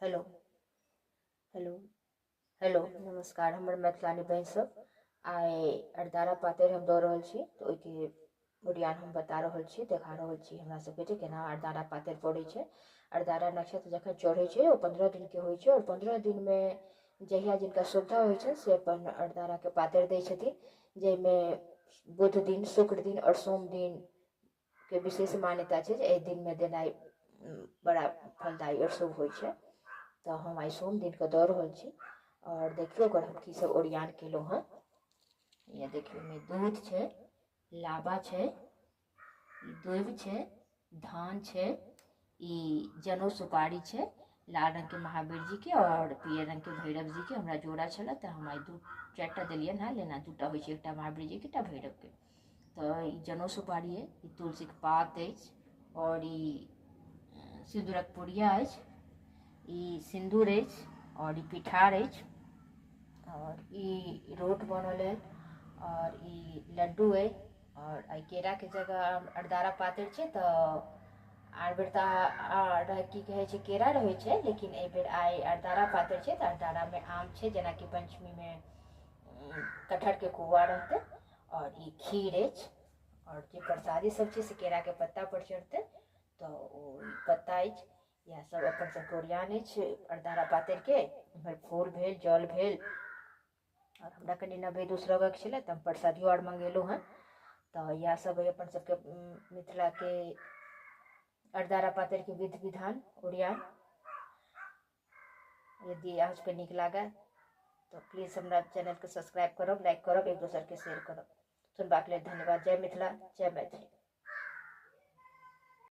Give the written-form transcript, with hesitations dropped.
Hello hello hello नमस्कार। हमर मैथिलानी बहन सब आइ अरदारा पातरि हम दऽ रहल छी, तऽ ओहिके बुढ़ियान हम बता रहल छी, देखा रहल छी हमरा सबके जे केना अरदारा पातरि पड़ै छै। अरदारा नक्षत्र जखन चढ़ै छै ओ 15 दिनके होइ छै, और 15 दिनमे जहिया जिनका सुविधा होइ छै से अपन अरदाराके पातरि दै छथिन, जाहिमे बुध दिन, शुक्र दिन और सोम दिन के विशेष मान्यता छै जे एहि दिनमे देनाइ बड़ा फलदायी और शुभ होइ छै। तो हम आई सोम दिन के दऽ रहल छी, और देखियो ओकर हम की सब ओरियान केलहुँ हँ। ये देखियो में दूध छै, लाबा छै, दूब छै, धान छै, जनेऊ सुपारी छै, लाल रंग के महावीर जी के और पियर रंग के भैरव जी के हमरा जोड़ा छल, तो हम आई 4टा दिलियन हँ, लेना 2टा होइ छै, एकटा महावीर जी के, एकटा भैरव के। तो जनेऊ सुपारी है, तुलसी के पात अछि, और सिंदूरक पुड़िया अछि, सिंदूर अछि, और पिठार अछि, और रोट बनल है, और लड्डू है, और केरा के जगह अरदारा पातरि छै तो आर बेर तऽ की कहै छै केरा रहै छै, लेकिन एहि बेर आई अरदारा पातरि छै तऽ अरदारा में आम छै, जेना कि पंचमी में कटहर के कुआ रहतै, और खीर अछि, और जे प्रसादी सब छै से केरा के पत्ता पर चढ़तै, तो पत्ता अछि। इएह सब अपन सबके ओरियान अछि अरदारा पातरि के। इम्हर फूल भेल, जल भेल, और हमरा कनि नवेद उसरगक छलै तऽ हम प्रसादियो आर मंगेलहुँ हँ। तो इएह सब है अपन सबके मिथिला के अरदारा पातरि के विधि विधान ओरियान। यदि अहाँके नीक लागै तो प्लीज हमरा चैनल के सब्सक्राइब करब, लाइक करब, एक दोसर के शेयर करब। सुनबाक लेल धन्यवाद। जय मिथिला, जय मैथिली।